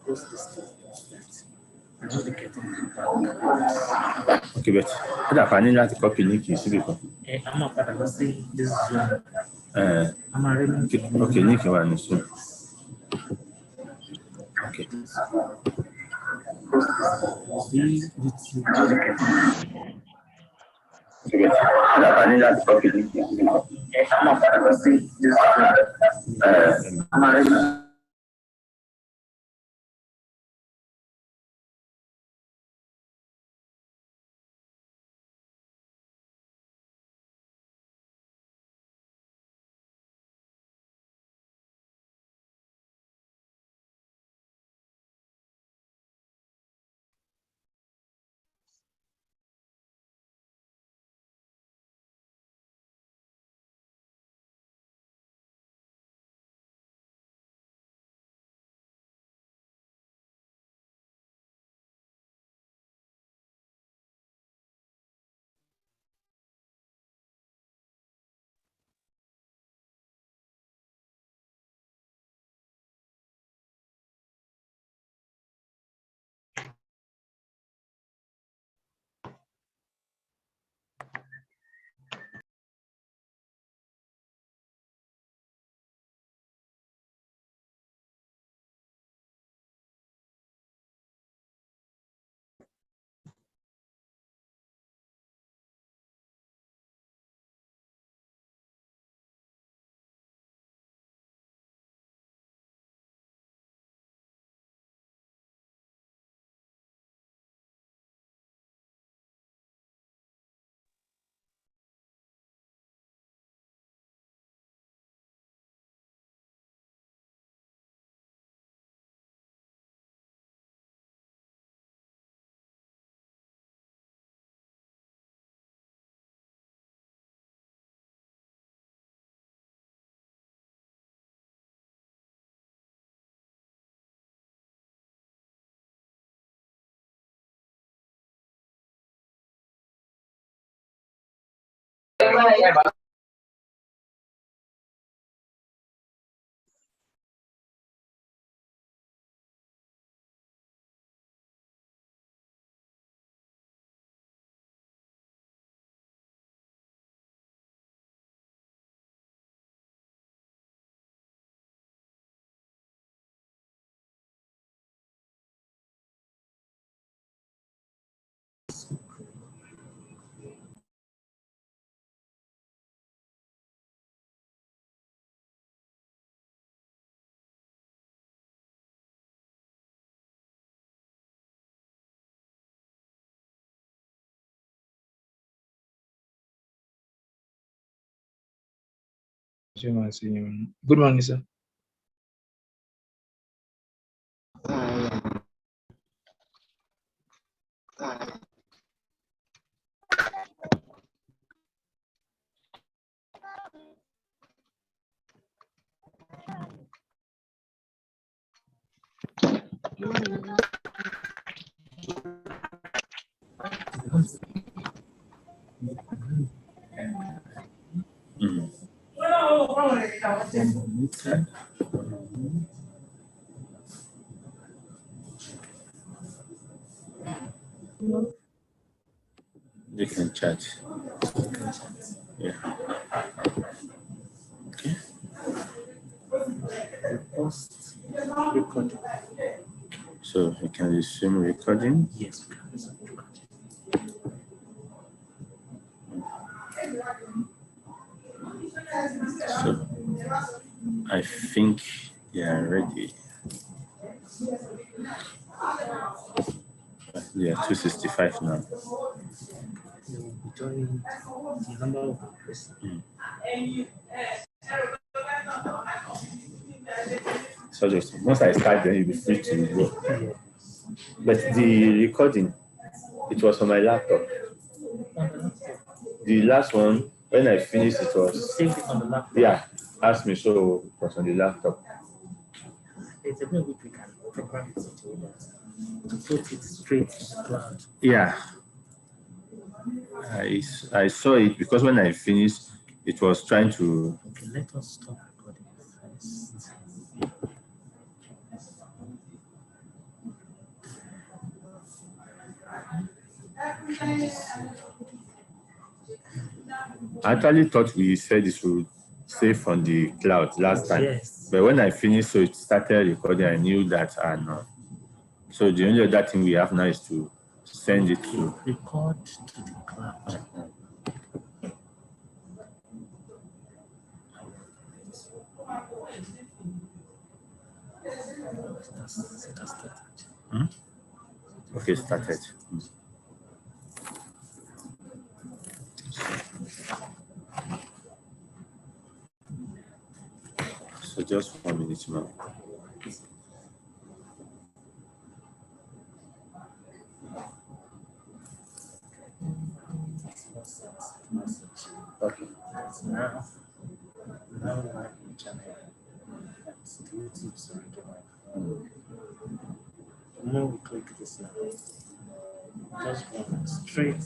Okay, but that I need to copy link you see because I'm not going to see this Zoom. Okay, link one so. Okay. Good morning, sir. They can chat. Yeah. Okay. So you can resume recording. Yes. So I think they are ready. They are 265 now. So just once I start, then you'll be free to go. But the recording, it was on my laptop. The last one, when I finished, it was saved it on the laptop. Yeah, asked me, so it was on the laptop. There's a way which we can program it to put it straight to the cloud. Yeah. I saw it because when I finished, it was trying to. Okay, let us stop recording first. I actually thought we said this would save on the cloud last time. Yes. But when I finished, so it started recording, I knew that. And so the only other thing we have now is to send it to record to the cloud. Okay, started. So just 1 minute now. Okay. Now we're in channel. That's the YouTube story. The more we click this now, just go straight to.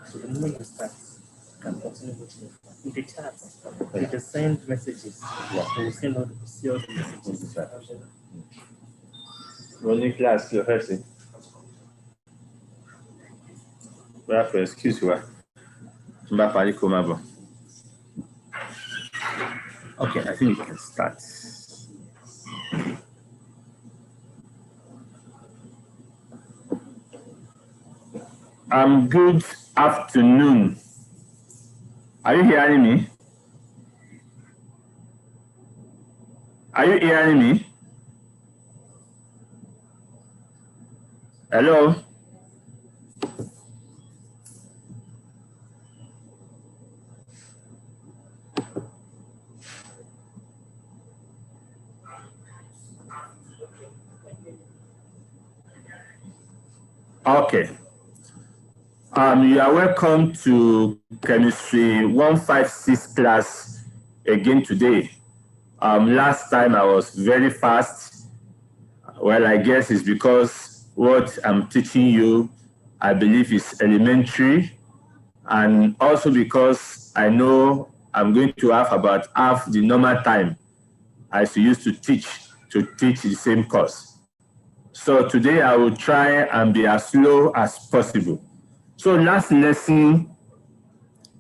So the moment you start, you can continue with the chat. You can send messages. Yeah. So we send all the messages. Running class, you're hearsing. Well, excuse me. Okay, I think we can start. Good afternoon. Are you hearing me? Are you hearing me? Hello? Okay. You are welcome to Chemistry 156 class again today. Last time I was very fast. Well, I guess it's because what I'm teaching you, I believe, is elementary, and also because I know I'm going to have about half the normal time as you used to teach the same course. So today I will try and be as slow as possible. So last lesson,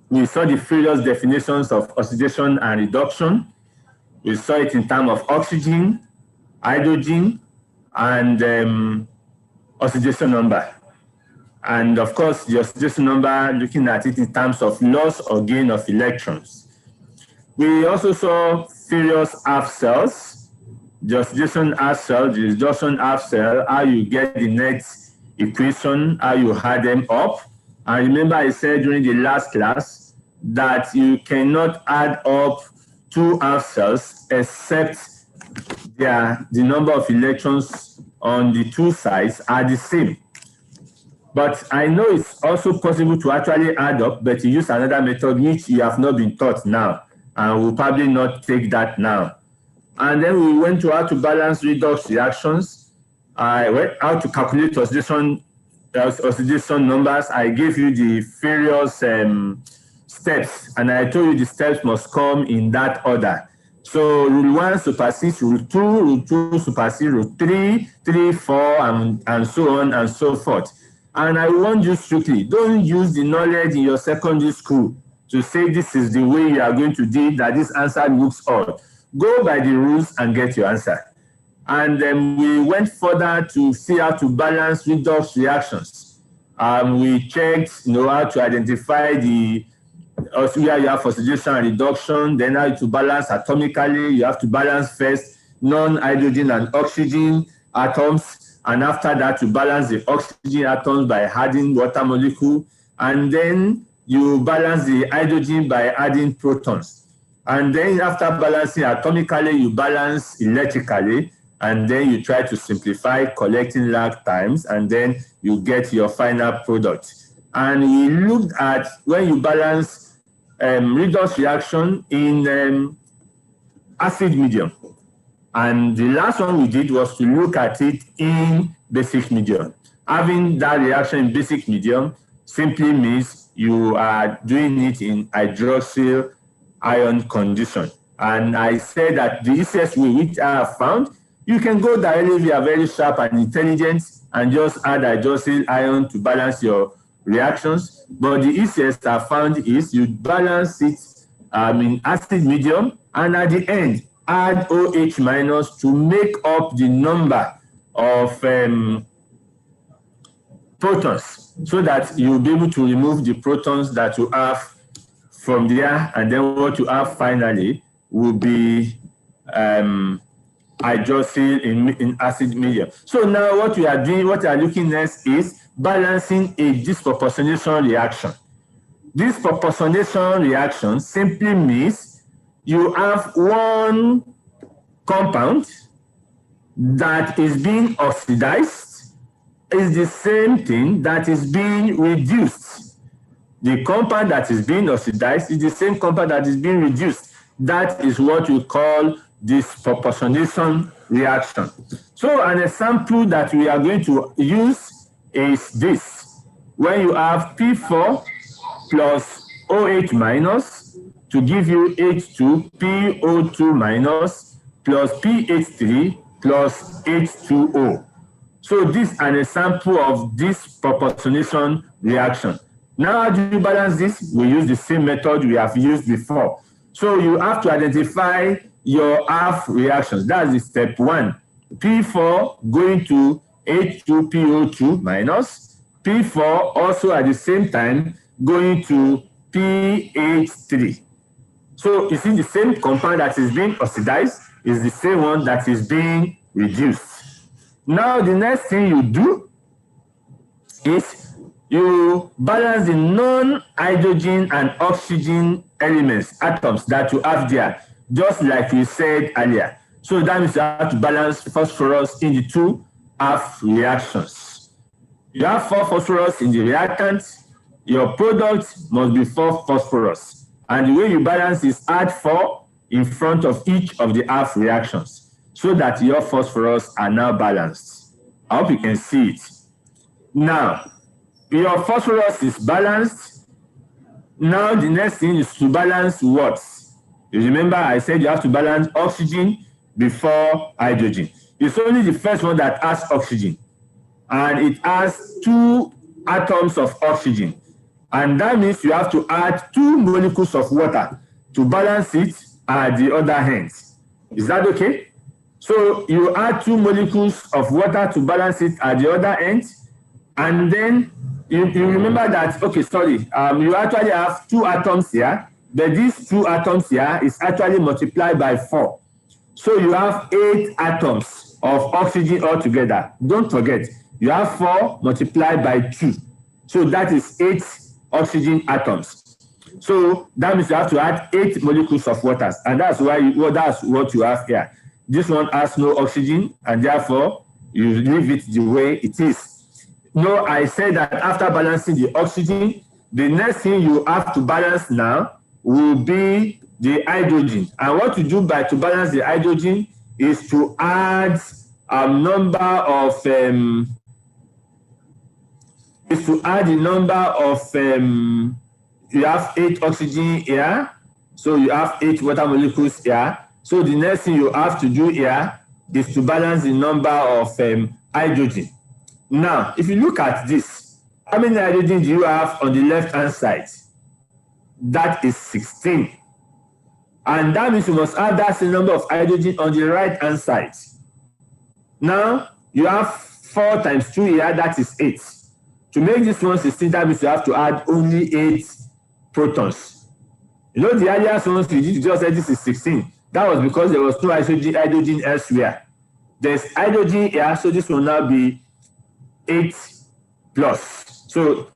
we saw the various definitions of oxidation and reduction. We saw it in terms of oxygen, hydrogen, and oxidation number. And of course, the oxidation number, looking at it in terms of loss or gain of electrons. We also saw various half cells, the oxidation half cell, the reduction half cell, how you get the net equation, how you add them up. And remember I said during the last class that you cannot add up two half cells except the number of electrons on the two sides are the same. But I know it's also possible to actually add up, but you use another method which you have not been taught now, and we'll probably not take that now. And then we went to how to balance redox reactions. I went how to calculate oxidation numbers. I gave you the various steps, and I told you the steps must come in that order. So rule 1 supersedes rule 2, rule 2 supersedes rule 3, 3, 4, and so on and so forth. And I warn you strictly, don't use the knowledge in your secondary school to say this is the way you are going to do it, that this answer looks odd. Go by the rules and get your answer. And then we went further to see how to balance redox reactions. We checked how to identify where you have oxidation and reduction, then how to balance atomically. You have to balance first non-hydrogen and oxygen atoms, and after that, you balance the oxygen atoms by adding water molecule, and then you balance the hydrogen by adding protons. And then after balancing atomically, you balance electrically, and then you try to simplify, collecting lag times, and then you get your final product. And we looked at when you balance redox reaction in acid medium. And the last one we did was to look at it in basic medium. Having that reaction in basic medium simply means you are doing it in hydroxyl ion condition. And I said that the easiest way which I have found, You can go directly if you are very sharp and intelligent and just add hydroxyl ion to balance your reactions. But the easiest I found is you balance it in acid medium, and at the end, add OH minus to make up the number of protons, so that you'll be able to remove the protons that you have from there, and then what you have finally will be hydroxyl in acid medium. So now what we are doing, what we are looking next is balancing a disproportionation reaction. Disproportionation reaction simply means you have one compound that is being oxidized is the same thing that is being reduced. The compound that is being oxidized is the same compound that is being reduced. That is what we call disproportionation reaction. So an example that we are going to use is this. When you have P4 plus OH minus to give you H2PO2 minus plus PH3 plus H2O. So this is an example of disproportionation reaction. Now, how do you balance this? We use the same method we have used before. So you have to identify your half reactions. That's the step one. P4 going to H2PO2 minus. P4 also at the same time going to PH3. So you see the same compound that is being oxidized is the same one that is being reduced. Now the next thing you do is you balance the non-hydrogen and oxygen elements, atoms that you have there, just like we said earlier. So that means you have to balance phosphorus in the two half reactions. You have 4 phosphorus in the reactant, your product must be 4 phosphorus. And the way you balance is add 4 in front of each of the half reactions so that your phosphorus are now balanced. I hope you can see it. Now, your phosphorus is balanced. Now, the next thing is to balance what? You remember I said you have to balance oxygen before hydrogen. It's only the first one that has oxygen, and it has 2 atoms of oxygen. And that means you have to add 2 molecules of water to balance it at the other hand. Is that okay? So you add 2 molecules of water to balance it at the other end, and then you remember that, okay, sorry, you actually have 2 atoms here, but these 2 atoms here is actually multiplied by 4. So you have 8 atoms of oxygen altogether. Don't forget, you have 4 multiplied by 2. So that is 8 oxygen atoms. So that means you have to add 8 molecules of water, and that's why that's what you have here. This one has no oxygen, and therefore you leave it the way it is. No, I said that after balancing the oxygen, the next thing you have to balance now will be the hydrogen. And what you do to balance the hydrogen is to add a number of you have 8 oxygen here, so you have 8 water molecules here. So the next thing you have to do here is to balance the number of hydrogen. Now, if you look at this, how many hydrogen do you have on the left-hand side? That is 16. And that means you must add that same number of hydrogen on the right-hand side. Now, you have 4 times 2 here, that is 8. To make this one 16, that means you have to add only 8 protons. You know, the earlier ones you just said this is 16. That was because there was no hydrogen elsewhere. There's hydrogen here, so this will now be 8 plus. So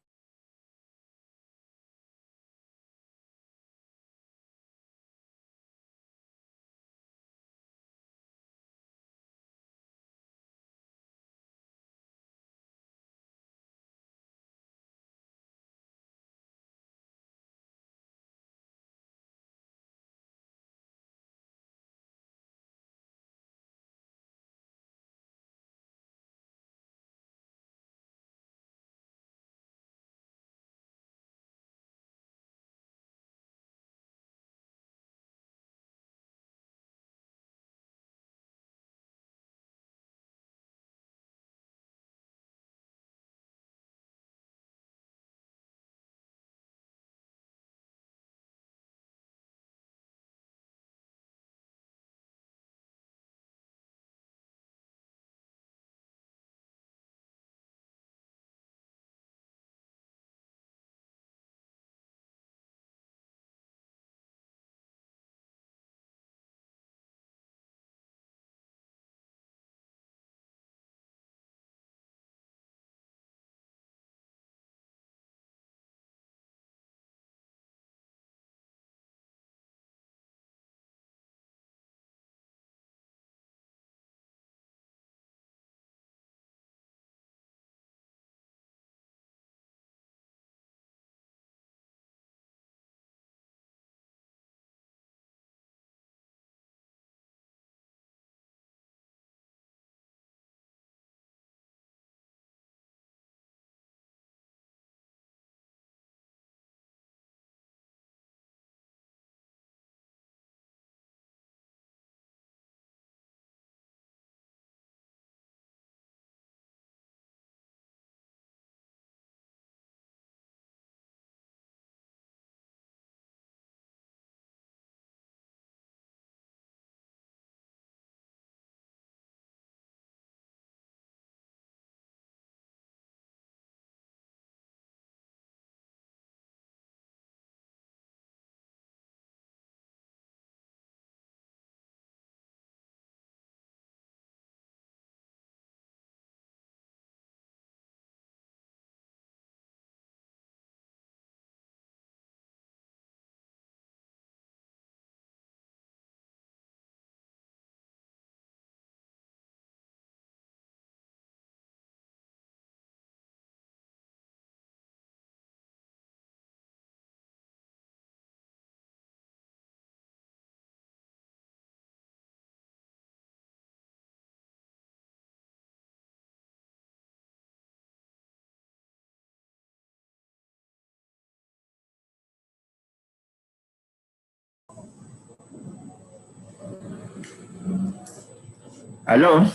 Hello?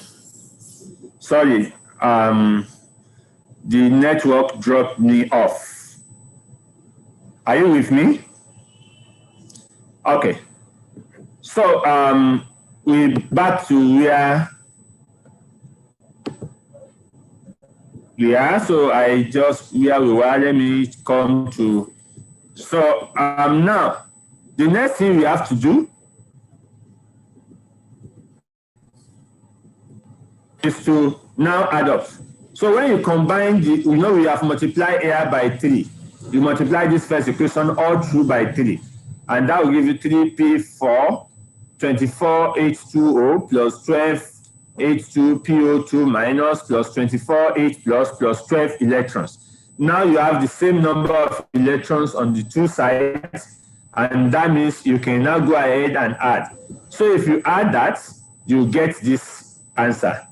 Sorry, the network dropped me off. Are you with me? Okay. So we back to where we are. So I just where we were. Let me come to. So now the next thing we have to do is to now add up. So when you combine the, we have multiplied air by 3. You multiply this first equation all through by 3. And that will give you 3P4, 24H2O plus 12H2PO2 minus plus 24H plus 12 electrons. Now you have the same number of electrons on the two sides, and that means you can now go ahead and add. So if you add that, you get this answer.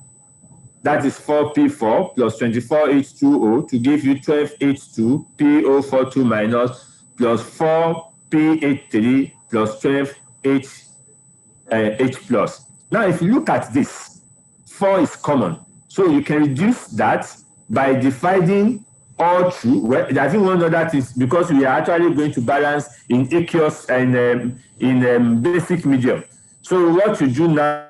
That is 4P4 plus 24H2O to give you 12H2PO42 minus plus 4P83 plus 12H plus. Now, if you look at this, 4 is common. So you can reduce that by dividing all through. Well, I think one of that is because we are actually going to balance in aqueous and in basic medium. So what you do now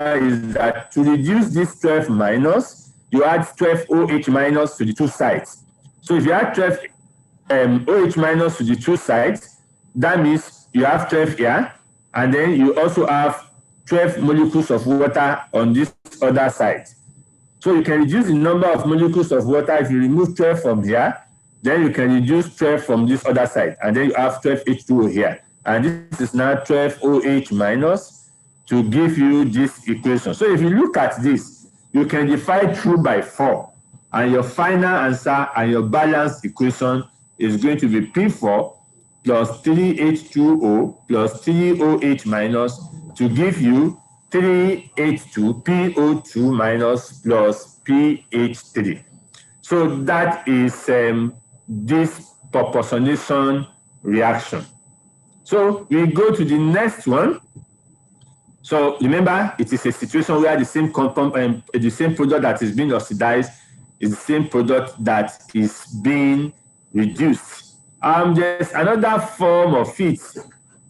is that to reduce this 12 minus, you add 12 OH minus to the two sides. So if you add 12 OH minus to the two sides, that means you have 12 here, and then you also have 12 molecules of water on this other side. So you can reduce the number of molecules of water. If you remove 12 from here, then you can reduce 12 from this other side, and then you have 12 H2O here. And this is now 12 OH minus to give you this equation. So if you look at this, you can divide through by 4, and your final answer and your balanced equation is going to be P4 plus 3H2O plus 3OH minus to give you 3H2PO2 minus plus pH3. So that is disproportionation reaction. So we go to the next one. So remember, it is a situation where the same compound, the same product that is being oxidized is the same product that is being reduced. There's another form of it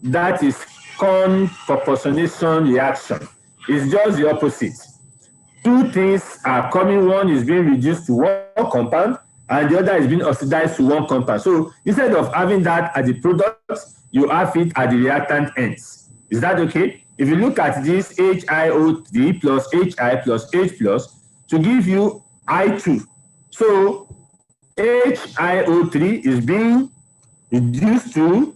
that is Conproportionation reaction. It's just the opposite. Two things are coming. One is being reduced to one compound, and the other is being oxidized to one compound. So instead of having that at the product, you have it at the reactant ends. Is that okay? If you look at this HiO3 plus Hi plus H plus to give you I2. So HiO3 is being reduced to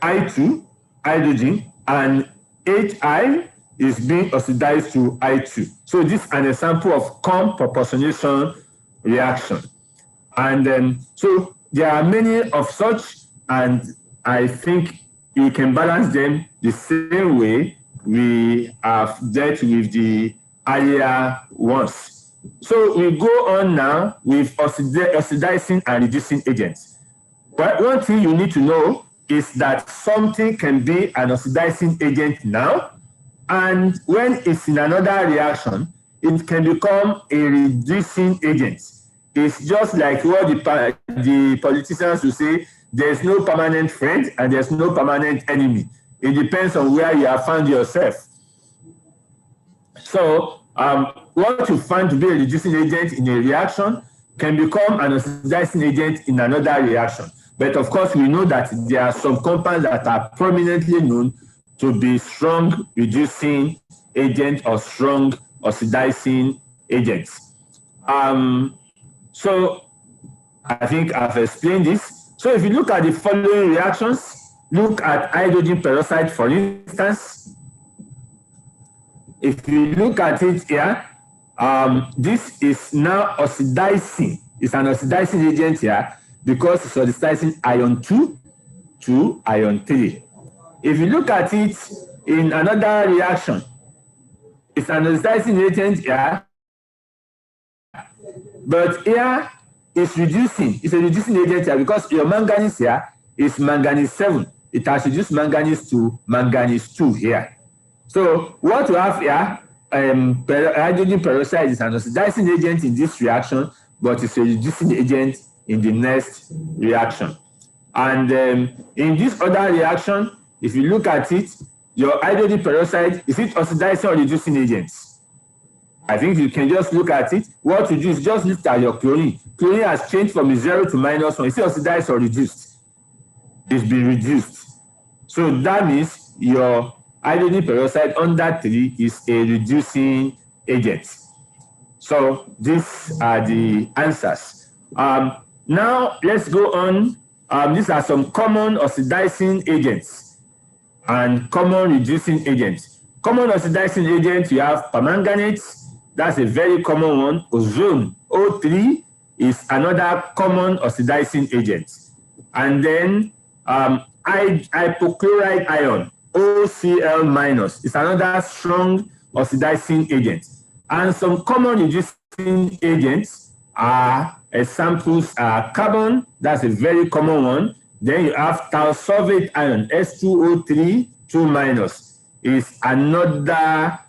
I2, hydrogen, and Hi is being oxidized to I2. So this is an example of Conproportionation reaction. And so there are many of such, and I think you can balance them the same way we have dealt with the earlier ones. So we go on now with oxidizing and reducing agents. But one thing you need to know is that something can be an oxidizing agent now, and when it's in another reaction, it can become a reducing agent. It's just like what the politicians will say, there's no permanent friend and there's no permanent enemy. It depends on where you have found yourself. So what you find to be a reducing agent in a reaction can become an oxidizing agent in another reaction. But of course, we know that there are some compounds that are prominently known to be strong reducing agents or strong oxidizing agents. So I think I've explained this. So if you look at the following reactions, look at hydrogen peroxide, for instance. If you look at it here, this is now oxidizing. It's an oxidizing agent here because it's oxidizing ion 2 to ion 3. If you look at it in another reaction, it's an oxidizing agent here, but here it's reducing. It's a reducing agent here because your manganese here is manganese 7. It has reduced manganese to manganese 2 here. So what we have here, hydrogen peroxide is an oxidizing agent in this reaction, but it's a reducing agent in the next reaction. And in this other reaction, if you look at it, your hydrogen peroxide, is it oxidizing or reducing agent? I think you can just look at it. What you do is just look at your chlorine. Chlorine has changed from 0 to -1. Is it oxidized or reduced? It's been reduced. So that means your hydrogen peroxide under 3 is a reducing agent. So these are the answers. Now let's go on. These are some common oxidizing agents and common reducing agents. Common oxidizing agents, you have permanganate. That's a very common one. Ozone, O3, is another common oxidizing agent. And then hypochlorite ion, OCl-, is another strong oxidizing agent. And some common reducing agents are examples are carbon, that's a very common one. Then you have thiosulfate ion, S2O3, 2-, is another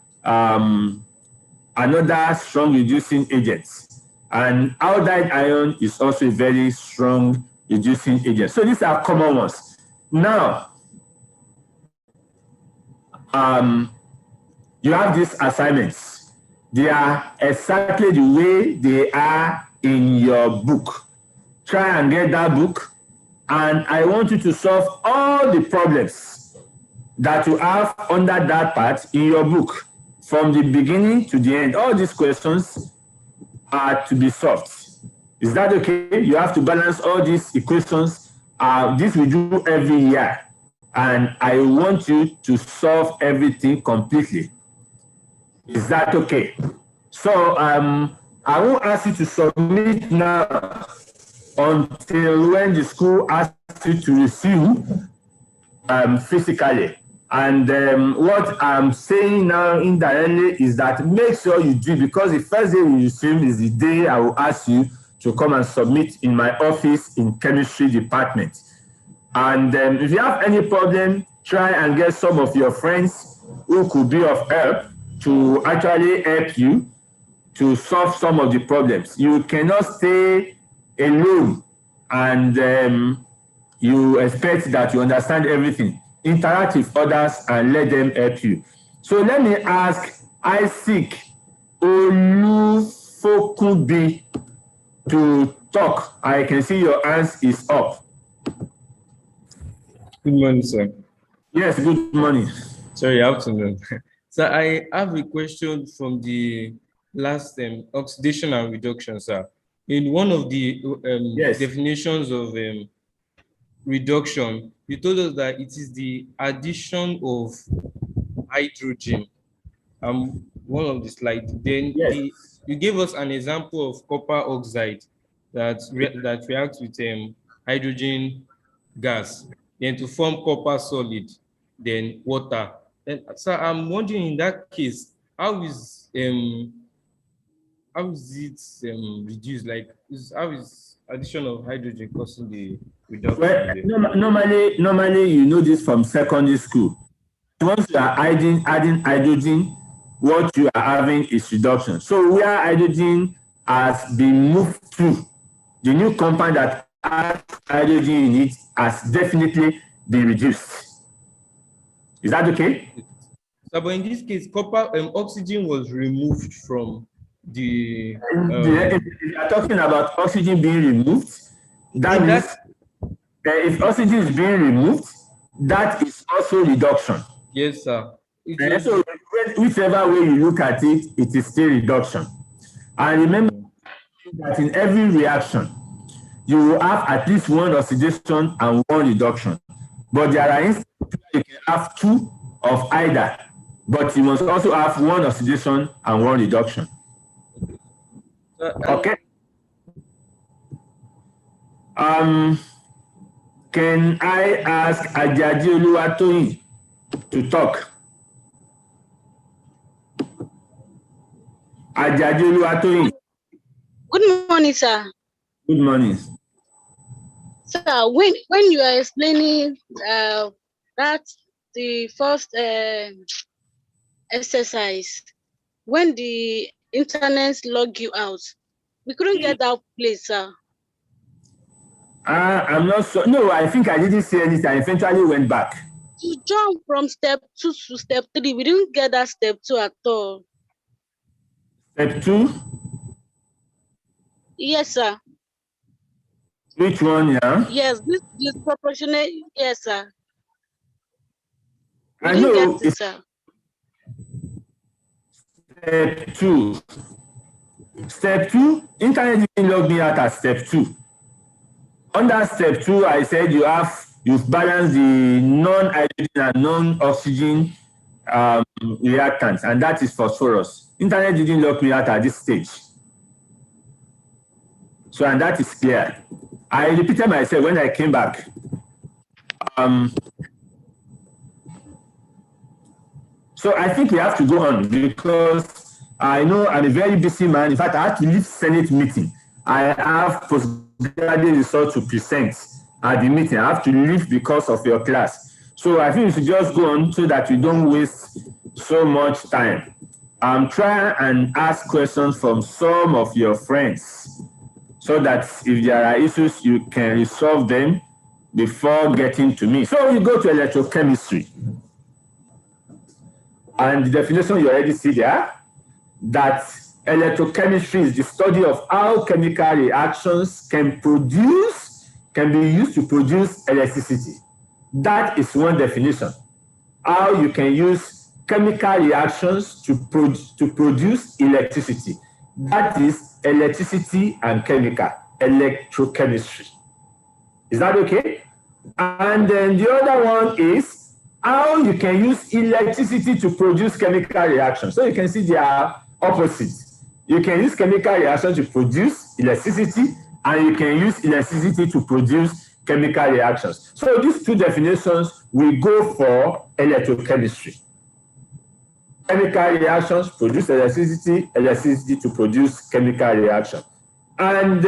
strong reducing agent. And iodide ion is also a very strong reducing agent. So these are common ones. Now, you have these assignments. They are exactly the way they are in your book. Try and get that book, and I want you to solve all the problems that you have under that part in your book, from the beginning to the end. All these questions are to be solved. Is that okay? You have to balance all these equations. This we do every year, and I want you to solve everything completely. Is that okay? So I won't ask you to submit now until when the school asks you to resume physically. And what I'm saying now indirectly is that make sure you do, because the first day you resume is the day I will ask you to come and submit in my office in chemistry department. And if you have any problem, try and get some of your friends who could be of help to actually help you to solve some of the problems. You cannot stay alone and you expect that you understand everything. Interact with others and let them help you. So let me ask Isaac Olufokunbi to talk. I can see your hands is up. Good morning, sir. Yes, good morning. Sorry, afternoon. So I have a question from the last oxidation and reduction, sir. In one of the Yes. definitions of reduction, you told us that it is the addition of hydrogen. One of the slides. Then Yes. you gave us an example of copper oxide that reacts with hydrogen gas, then to form copper solid, then water. And so I'm wondering, in that case, how is it reduced? Like, how is addition of hydrogen causing the reduction? Well, normally you know this from secondary school. Once you are adding hydrogen, what you are having is reduction. So where hydrogen has been moved to, the new compound that has hydrogen in it has definitely been reduced. Is that okay? So, but in this case, copper oxygen was removed from the. If you are talking about oxygen being removed, that means if oxygen is being removed, that is also reduction. Yes, sir. So whichever way you look at it, it is still reduction. And remember that in every reaction, you will have at least one oxidation and one reduction. But there are instances where you can have two of either, but you must also have one oxidation and one reduction. Okay. Can I ask Ajadi Oluwatoyin to talk? Ajadi Oluwatoyin. Good morning, sir. Good morning. Sir, when you are explaining that the first exercise. When the internet log you out, we couldn't get that place, sir. I'm not sure. No, I think I didn't see anything. I eventually went back. To jump from step 2 to step 3, we didn't get that step 2 at all. Step 2? Yes, sir. Which one, yeah? Yes, this disproportionate. Yes, sir. We I didn't know get it, sir. Step 2. Step 2, internet didn't log me out at step 2. Under step 2, I said you've balanced the non-hydrogen and non-oxygen reactants, and that is phosphorus. Internet didn't log me out at this stage. So, and that is clear. I repeated myself when I came back. So I think we have to go on because I know I'm a very busy man. In fact, I have to leave Senate meeting. I have postgraduate results to present at the meeting. I have to leave because of your class. So I think we should just go on so that we don't waste so much time. Try and ask questions from some of your friends so that if there are issues, you can resolve them before getting to me. So you go to electrochemistry. And the definition you already see there, that electrochemistry is the study of how chemical reactions can be used to produce electricity. That is one definition. How you can use chemical reactions to produce electricity. That is electricity and chemical, electrochemistry. Is that okay? And then the other one is how you can use electricity to produce chemical reactions. So you can see they are opposites. You can use chemical reactions to produce electricity, and you can use electricity to produce chemical reactions. So these two definitions will go for electrochemistry. Chemical reactions produce electricity, electricity to produce chemical reaction. And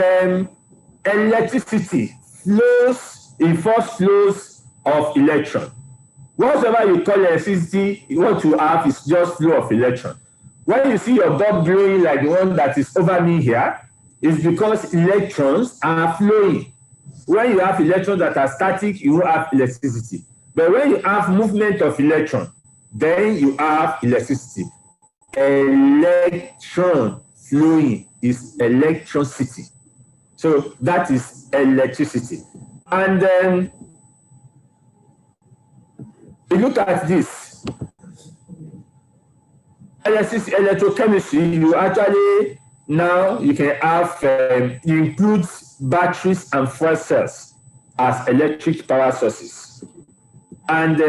electricity involves flows of electron. Whatever you call electricity, what you have is just flow of electron. When you see your bulb glowing like the one that is over me here, it's because electrons are flowing. When you have electrons that are static, you won't have electricity. But when you have movement of electron, then you have electricity. Electron flowing is electricity. So that is electricity. And then you look at this. Electrochemistry, you actually now you can have it includes batteries and fuel cells as electric power sources. And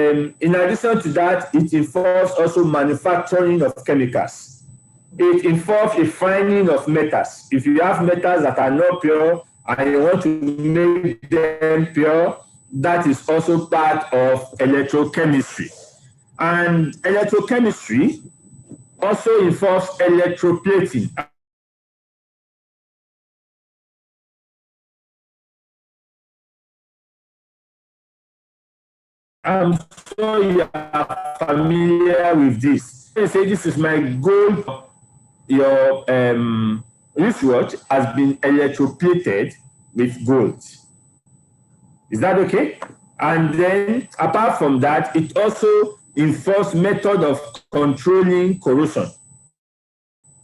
in addition to that, it involves also manufacturing of chemicals. It involves refining of metals. If you have metals that are not pure and you want to make them pure, that is also part of electrochemistry. And electrochemistry also involves electroplating. I'm sure you are familiar with this. I say this is my goal. Your wristwatch has been electroplated with gold. Is that okay? And then, apart from that, it also involves method of controlling corrosion.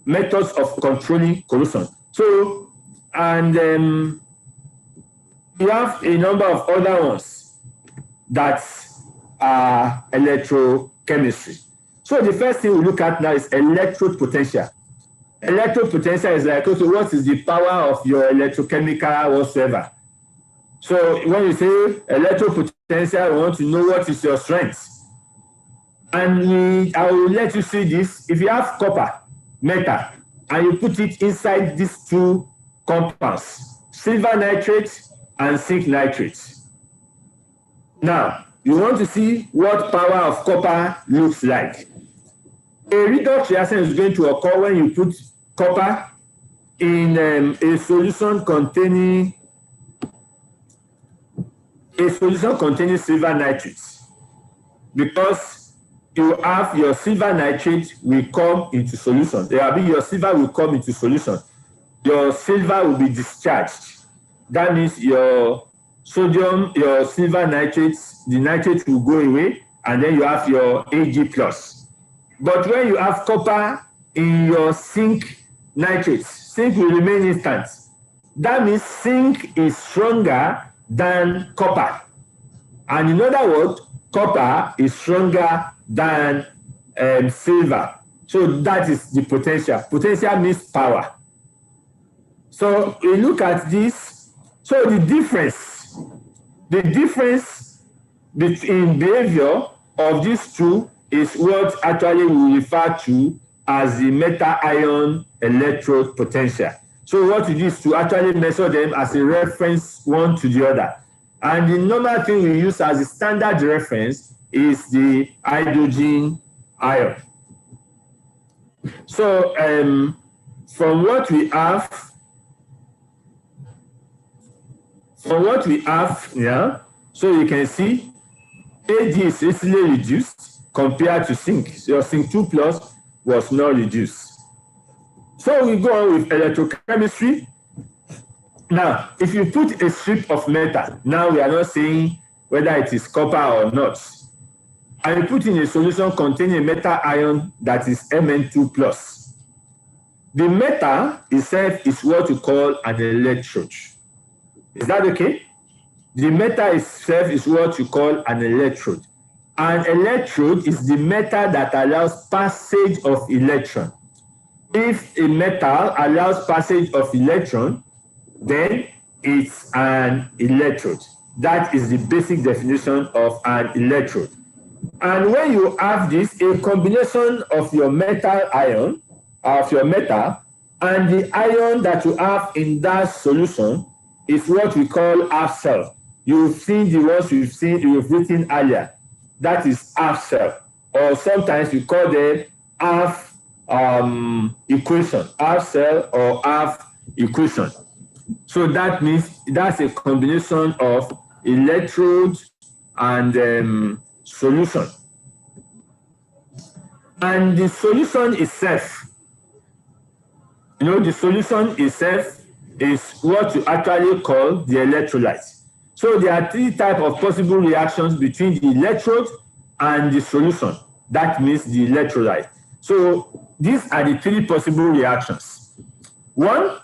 Methods of controlling corrosion. So, and we have a number of other ones that are electrochemistry. So the first thing we look at now is electrode potential. Electrode potential is like, okay, what is the power of your electrochemical whatsoever? So when you say electrode potential, we want to know what is your strength. And I will let you see this. If you have copper, metal, and you put it inside these two compounds, silver nitrate and zinc nitrate. Now, you want to see what power of copper looks like. A redox reaction is going to occur when you put copper in a solution containing silver nitrate, because you have your silver nitrate will come into solution. Your silver will come into solution. Your silver will be discharged. That means your sodium, your silver nitrates, the nitrate will go away, and then you have your Ag plus. But when you have copper in your zinc nitrates, zinc will remain instant. That means zinc is stronger than copper. And in other words, copper is stronger than silver. So that is the potential. Potential means power. So we look at this. So the difference between behavior of these two is what actually we refer to as the metal-ion electrode potential. So what we do is to actually measure them as a reference one to the other. And the normal thing we use as a standard reference is the hydrogen ion. So from what we have here, so you can see Ag is easily reduced compared to zinc. So zinc 2 plus was not reduced. So we go on with electrochemistry. Now, if you put a strip of metal, now we are not saying whether it is copper or not, and you put in a solution containing a metal ion that is Mn2 plus. The metal itself is what we call an electrode. Is that okay? The metal itself is what you call an electrode. An electrode is the metal that allows passage of electron. If a metal allows passage of electron, then it's an electrode. That is the basic definition of an electrode. And when you have this, a combination of your metal ion, of your metal, and the ion that you have in that solution is what we call half cell. You've seen the ones you've written earlier. That is half cell. Or sometimes we call them half equation, half cell or half equation. So that means that's a combination of electrode and solution. And the solution itself, the solution itself is what you actually call the electrolyte. So there are three types of possible reactions between the electrode and the solution. That means the electrolyte. So these are the three possible reactions. One,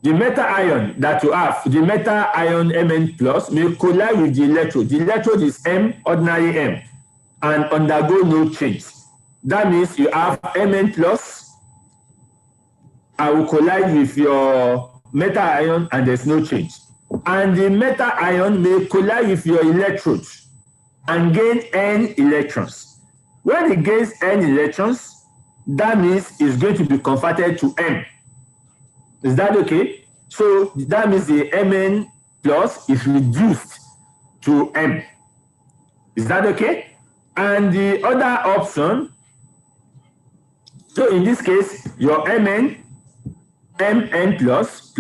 the metal ion that you have, the metal ion Mn plus, may collide with the electrode. The electrode is M, ordinary M, and undergo no change. That means you have Mn plus, I will collide with your metal ion and there's no change. And the metal ion may collide with your electrode and gain N electrons. When it gains N electrons, that means it's going to be converted to M. Is that okay? So that means the Mn plus is reduced to M. Is that okay? And the other option, so in this case, your Mn plus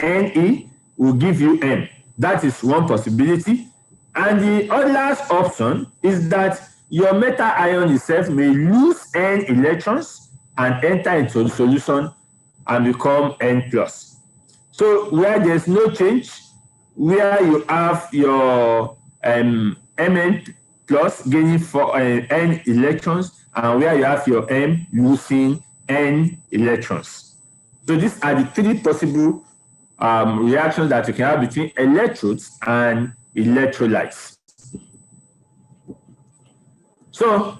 Ne will give you M. That is one possibility. And the other option is that your metal ion itself may lose N electrons and enter into the solution and become N plus. So where there's no change, where you have your Mn plus gaining for N electrons, and where you have your M losing N electrons. So these are the three possible reactions that you can have between electrodes and electrolytes. So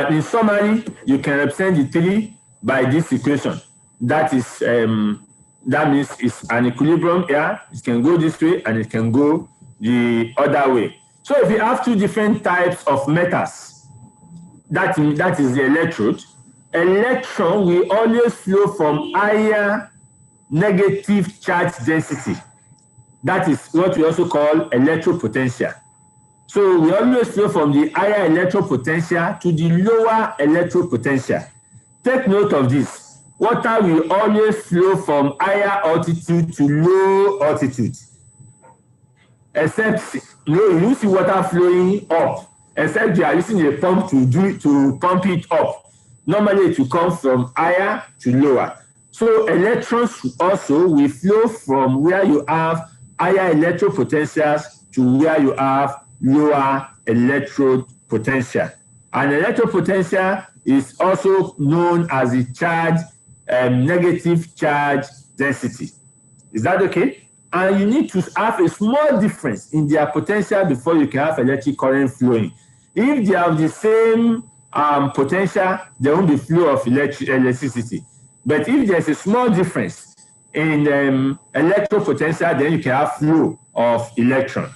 in summary, you can represent the three by this equation. That is, that means it's an equilibrium here. It can go this way and it can go the other way. So if you have two different types of metals, that is the electrode. Electron will always flow from higher negative charge density. That is what we also call electropotential. So we always flow from the higher electropotential to the lower electropotential. Take note of this. Water will always flow from higher altitude to low altitude. Except, you see water flowing up. except you are using a pump to pump it up. Normally it will come from higher to lower. So electrons also will flow from where you have higher electrode potentials to where you have lower electrode potential. And electrode potential is also known as the charge, negative charge density. Is that okay? And you need to have a small difference in their potential before you can have electric current flowing. If they have the same potential, there won't be flow of electricity. But if there's a small difference in electrode potential, then you can have flow of electron.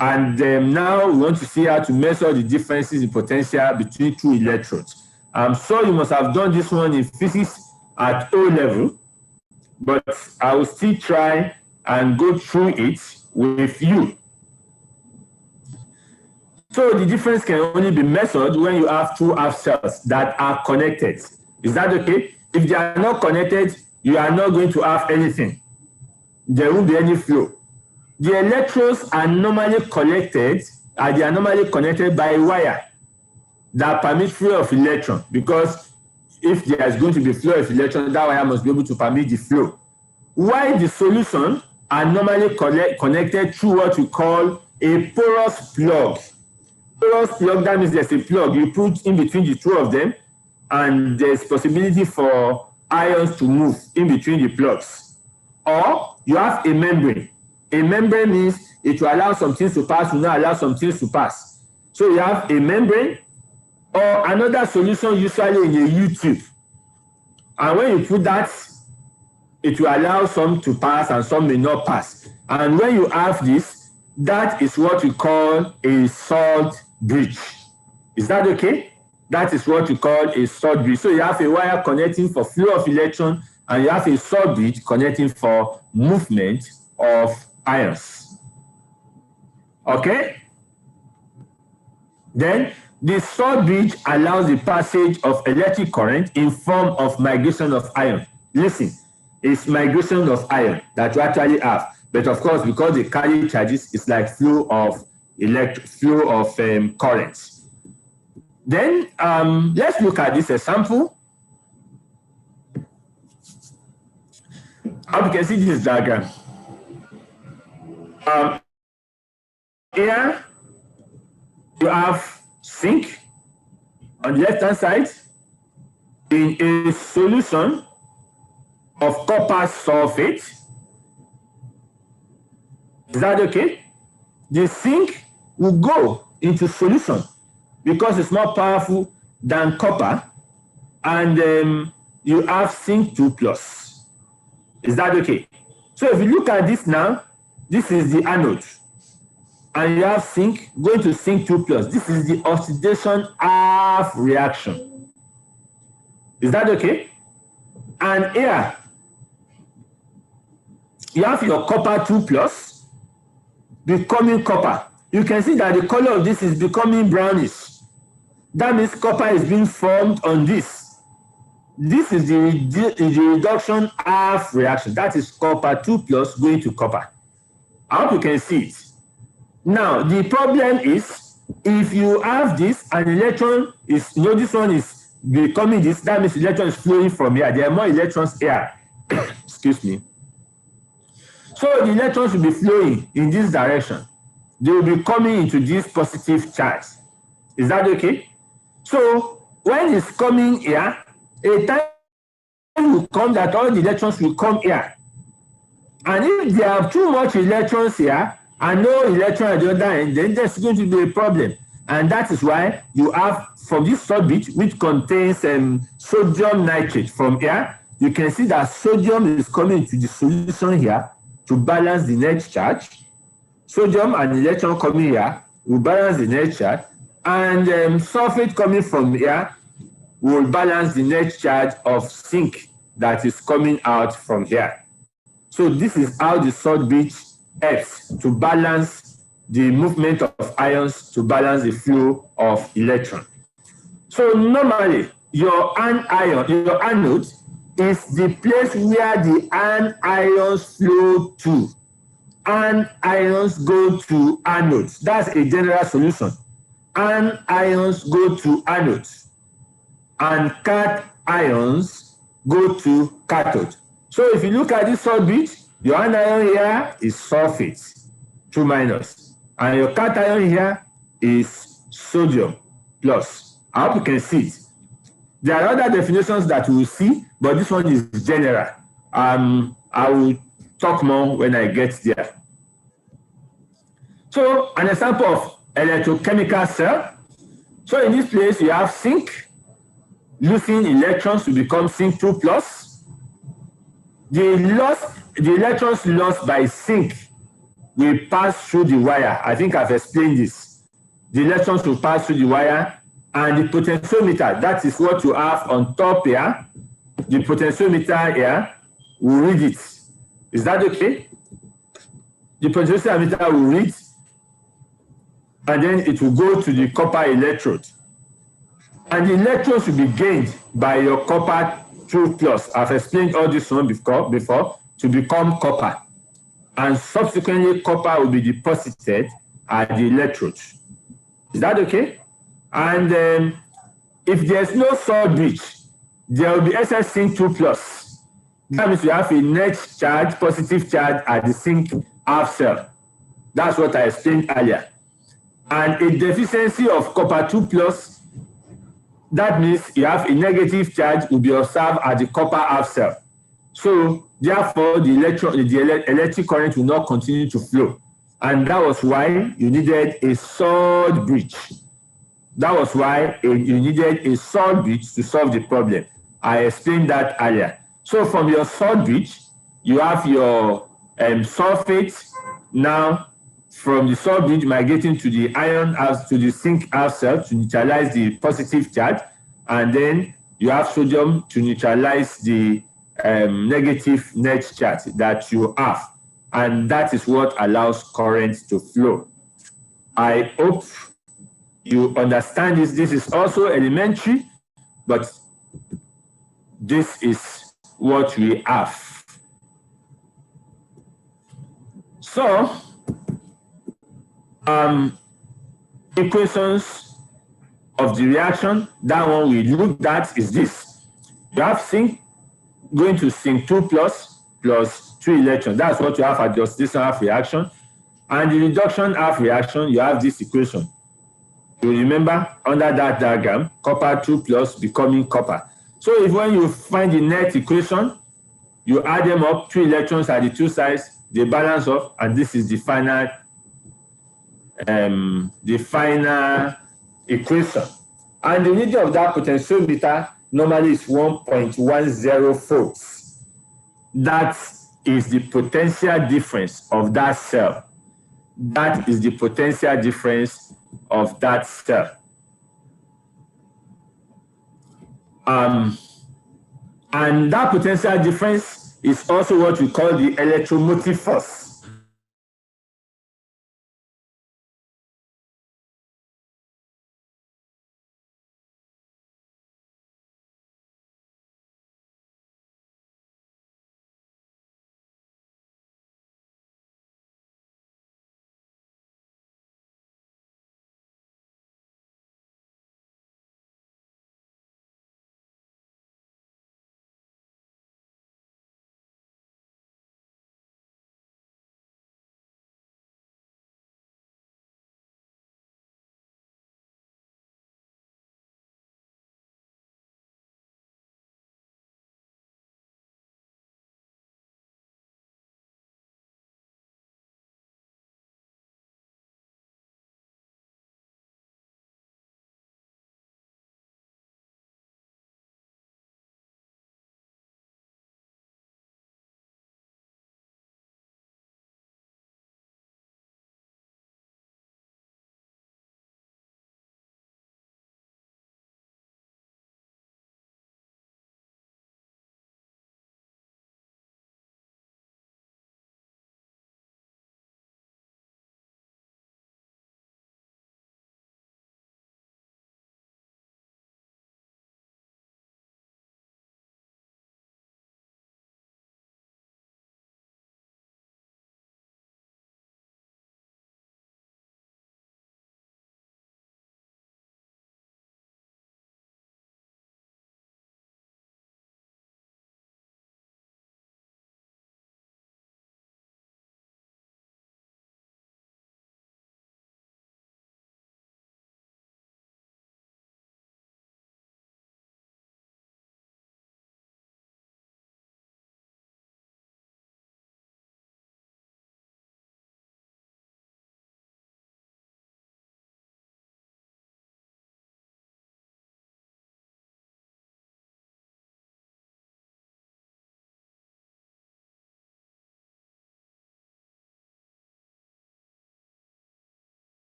And now we want to see how to measure the differences in potential between two electrodes. So you must have done this one in physics at O level, but I will still try and go through it with you. So the difference can only be measured when you have two half shells that are connected. Is that okay? If they are not connected, you are not going to have anything. There won't be any flow. The electrodes are normally connected, they are normally connected by a wire that permits flow of electron, because if there is going to be flow of electron, that wire must be able to permit the flow. While the solution are normally connected through what we call a porous plug. Porous plug, that means there's a plug you put in between the two of them, and there's possibility for ions to move in between the plugs. Or you have a membrane. A membrane means it will allow some things to pass, will not allow some things to pass. So you have a membrane, or another solution usually in a U-tube. And when you put that, it will allow some to pass and some may not pass. And when you have this, that is what we call a salt bridge. Is that okay? That is what we call a salt bridge. So you have a wire connecting for flow of electron, and you have a salt bridge connecting for movement of ions. Okay? Then the salt bridge allows the passage of electric current in form of migration of ion. Listen, it's migration of ion that you actually have. But of course, because they carry charges, it's like flow of currents. Then let's look at this example. How you can see this diagram. Here you have zinc on the left-hand side in a solution of copper sulfate. Is that okay? The zinc will go into solution because it's more powerful than copper, and you have zinc 2+. Is that okay? So if you look at this now, this is the anode, and you have zinc going to zinc 2+. This is the oxidation half reaction. Is that okay? And here you have your copper 2+ becoming copper. You can see that the color of this is becoming brownish. That means copper is being formed on this. This is the reduction half reaction. That is copper 2+ going to copper. I hope you can see it. Now, the problem is, if you have this and electron is, this one is becoming this, that means electron is flowing from here. There are more electrons here. Excuse me. So the electrons will be flowing in this direction. They will be coming into this positive charge. Is that okay? So when it's coming here, a time will come that all the electrons will come here. And if there are too much electrons here and no electron at the other end, then there's going to be a problem. And that is why you have, from this subbit, which contains sodium nitrate from here, you can see that sodium is coming into the solution here to balance the net charge. Sodium and electron coming here will balance the net charge, and sulfate coming from here will balance the net charge of zinc that is coming out from here. So this is how the salt bridge helps to balance the movement of ions, to balance the flow of electron. So normally your anode is the place where the anions flow to. And ions go to anodes. That's a general solution. ions go to anodes, and cation ions go to cathode. So if you look at this salt bridge, your anion here is sulfate, 2 minus, and your cation here is sodium plus. I hope you can see it. There are other definitions that we will see, but this one is general. I will talk more when I get there. So an example of electrochemical cell. So in this place, you have zinc losing electrons to become zinc 2 plus. The electrons lost by zinc will pass through the wire. I think I've explained this. The electrons will pass through the wire, and the potentiometer, that is what you have on top here, the potentiometer here will read it. Is that okay? The potentiometer will read, and then it will go to the copper electrode. And the electrons will be gained by your copper 2 plus. I've explained all this one before to become copper. And subsequently, copper will be deposited at the electrode. Is that okay? And if there's no salt bridge, there will be excess zinc 2 plus. That means you have a net charge, positive charge at the zinc half cell. That's what I explained earlier. And a deficiency of copper 2 plus, that means you have a negative charge will be observed at the copper half cell. So therefore, the electric current will not continue to flow. And that was why you needed a salt bridge. That was why you needed a salt bridge to solve the problem. I explained that earlier. So from your salt bridge, you have your sulfate. Now, from the salt bridge migrating to the to the zinc half cell to neutralize the positive charge, and then you have sodium to neutralize the negative net charge that you have, and that is what allows current to flow. I hope you understand this. This is also elementary, but this is what we have. So, equations of the reaction, that one we looked at is this. You have zinc going to zinc 2 plus 2 electrons. That's what you have at the oxidation half reaction. And the reduction half reaction, you have this equation. You remember under that diagram, copper 2 plus becoming copper. So if when you find the net equation, you add them up, 2 electrons at the two sides, they balance off, and this is the final equation. And the unit of that potentiometer normally is 1.10 volts. That is the potential difference of that cell. That is the potential difference of that cell. And that potential difference is also what we call the electromotive force.